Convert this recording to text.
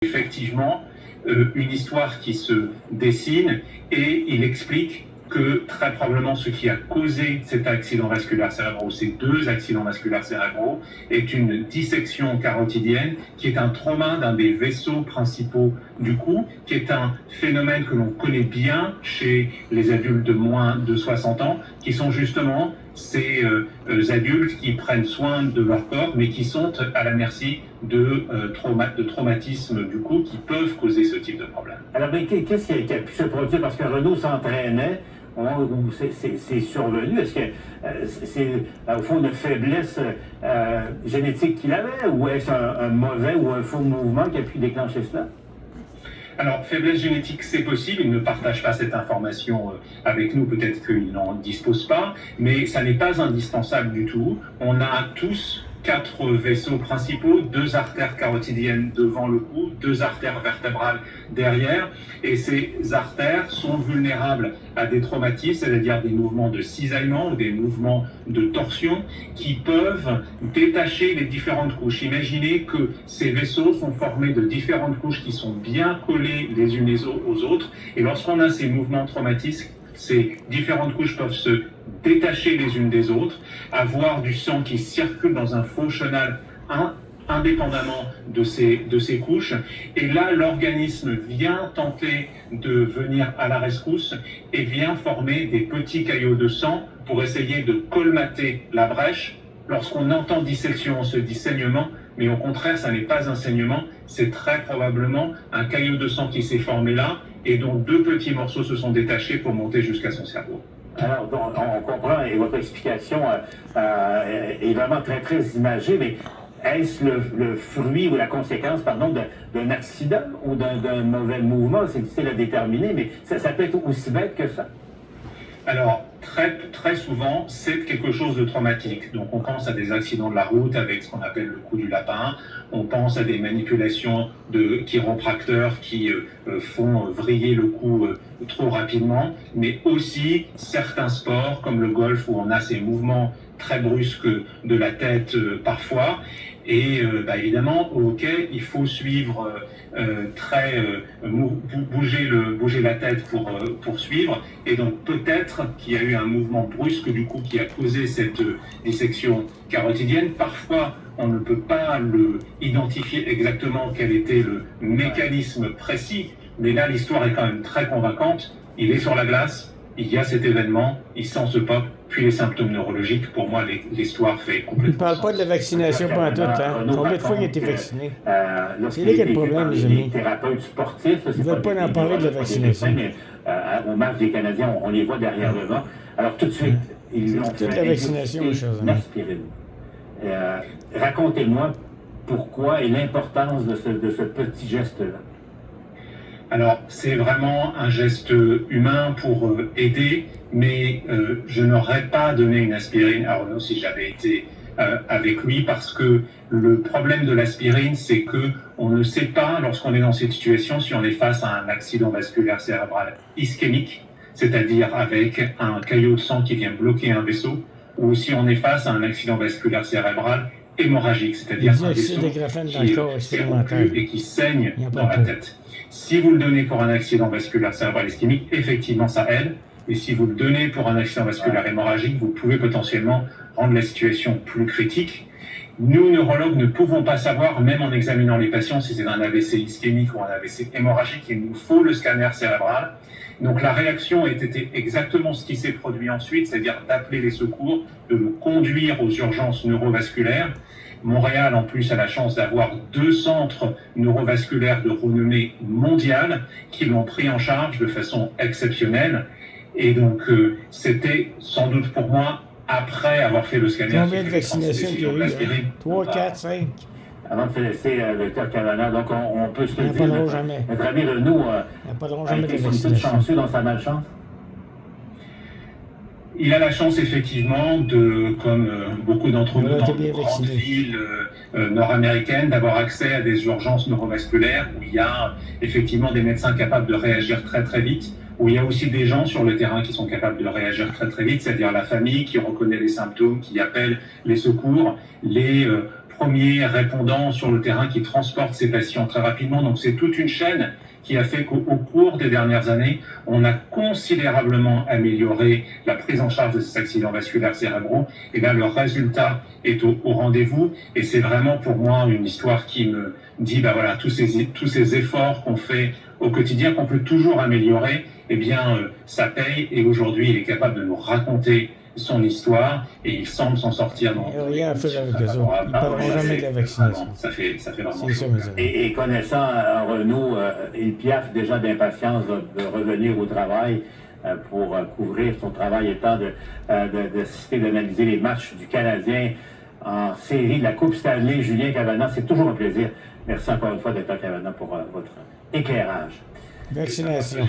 effectivement une histoire qui se dessine et il explique que très probablement ce qui a causé cet accident vasculaire cérébral ou ces deux accidents vasculaires cérébraux est une dissection carotidienne qui est un trauma d'un des vaisseaux principaux du cou, qui est un phénomène que l'on connaît bien chez les adultes de moins de 60 ans, qui sont justement ces adultes qui prennent soin de leur corps, mais qui sont à la merci de traumatismes du cou qui peuvent causer ce type de problème. Alors, qu'est-ce qui a pu se produire? Parce que Renaud s'entraînait, c'est survenu. Est-ce que c'est, au fond, une faiblesse génétique qu'il avait, ou est-ce un mauvais ou un faux mouvement qui a pu déclencher cela? Alors, faiblesse génétique, c'est possible. Il ne partage pas cette information avec nous. Peut-être qu'il n'en dispose pas. Mais ça n'est pas indispensable du tout. On a tous 4 vaisseaux principaux, 2 artères carotidiennes devant le cou, 2 artères vertébrales derrière. Et ces artères sont vulnérables à des traumatismes, c'est-à-dire des mouvements de cisaillement ou des mouvements de torsion qui peuvent détacher les différentes couches. Imaginez que ces vaisseaux sont formés de différentes couches qui sont bien collées les unes aux autres. Et lorsqu'on a ces mouvements traumatiques, ces différentes couches peuvent se détacher les unes des autres, avoir du sang qui circule dans un faux chenal indépendamment de ces couches. Et là, l'organisme vient tenter de venir à la rescousse et vient former des petits caillots de sang pour essayer de colmater la brèche. Lorsqu'on entend dissection, on se dit saignement, mais au contraire, ça n'est pas un saignement, c'est très probablement un caillot de sang qui s'est formé là, et dont 2 petits morceaux se sont détachés pour monter jusqu'à son cerveau. Alors, on comprend, et votre explication est vraiment très, très imagée, mais est-ce le fruit ou la conséquence, pardon, d'un accident ou d'un mauvais mouvement? C'est difficile à déterminer, mais ça peut être aussi bête que ça. Alors, très souvent, c'est quelque chose de traumatique. Donc, on pense à des accidents de la route avec ce qu'on appelle le coup du lapin. On pense à des manipulations de chiropracteurs qui font vriller le cou trop rapidement. Mais aussi certains sports, comme le golf, où on a ces mouvements très brusques de la tête parfois. Et évidemment, au hockey, il faut suivre bouger la tête pour suivre. Et donc peut-être qu'il y a eu un mouvement brusque du coup qui a causé cette dissection carotidienne. Parfois, on ne peut pas identifier exactement quel était le mécanisme précis. Mais là, l'histoire est quand même très convaincante. Il est sur la glace, il y a cet événement, il sent ce pop, puis les symptômes neurologiques. Pour moi, l'histoire fait complètement Il ne parle pas de la vaccination pendant tout, hein? Combien de fois il a été vacciné? C'est là qu'il y a le problème, les amis. Thérapeutes sportifs, ils ne veulent pas en parler de la vaccination. Au match des Canadiens, on les voit derrière le banc. Alors tout de suite, ils ont fait la vaccination, l'aspirine. Racontez-moi pourquoi et l'importance de ce petit geste-là. Alors, c'est vraiment un geste humain pour aider, mais je n'aurais pas donné une aspirine à Renaud si j'avais été avec lui, parce que le problème de l'aspirine, c'est que on ne sait pas, lorsqu'on est dans cette situation, si on est face à un accident vasculaire cérébral ischémique, c'est-à-dire avec un caillot de sang qui vient bloquer un vaisseau, ou si on est face à un accident vasculaire cérébral hémorragique, c'est-à-dire un vaisseau qui est rompu et qui saigne dans la tête. Si vous le donnez pour un accident vasculaire cérébral ischémique, effectivement, ça aide. Et si vous le donnez pour un accident vasculaire hémorragique, vous pouvez potentiellement rendre la situation plus critique. Nous, neurologues, ne pouvons pas savoir, même en examinant les patients, si c'est un AVC ischémique ou un AVC hémorragique. Il nous faut le scanner cérébral. Donc la réaction a été exactement ce qui s'est produit ensuite, c'est-à-dire d'appeler les secours, de le conduire aux urgences neurovasculaires. Montréal, en plus, a la chance d'avoir 2 centres neurovasculaires de renommée mondiale qui l'ont pris en charge de façon exceptionnelle. Et donc, c'était sans doute pour moi, après avoir fait le scanner... Combien de vaccinations il y a eu? 3, 4, 5? Avant de laisser le docteur Cavana, donc on peut se le dire... Ils n'en parleront jamais. Notre ami Renaud a été chanceux dans sa malchance. Il a la chance, effectivement, comme beaucoup d'entre nous dans de grandes villes nord-américaines, d'avoir accès à des urgences neurovasculaires où il y a effectivement des médecins capables de réagir très très vite, où il y a aussi des gens sur le terrain qui sont capables de réagir très très vite, c'est-à-dire la famille qui reconnaît les symptômes, qui appelle les secours, les premier répondant sur le terrain qui transporte ces patients très rapidement. Donc c'est toute une chaîne qui a fait qu'au cours des dernières années, on a considérablement amélioré la prise en charge de ces accidents vasculaires cérébraux. Et bien le résultat est au rendez-vous. Et c'est vraiment pour moi une histoire qui me dit, ben voilà, tous ces efforts qu'on fait au quotidien, qu'on peut toujours améliorer, eh bien ça paye. Et aujourd'hui, il est capable de nous raconter son histoire et il semble s'en sortir. Il n'y a rien à faire avec les autres. Ils ne parleront jamais de la vaccination. Ça fait vraiment ça, et connaissant Renaud, il piaffe déjà d'impatience de revenir au travail pour couvrir son travail étant d'assister, d'analyser les matchs du Canadien en série de la Coupe Stanley. Julien Cavana, c'est toujours un plaisir. Merci encore une fois d'être à Cavana pour votre éclairage. Vaccination.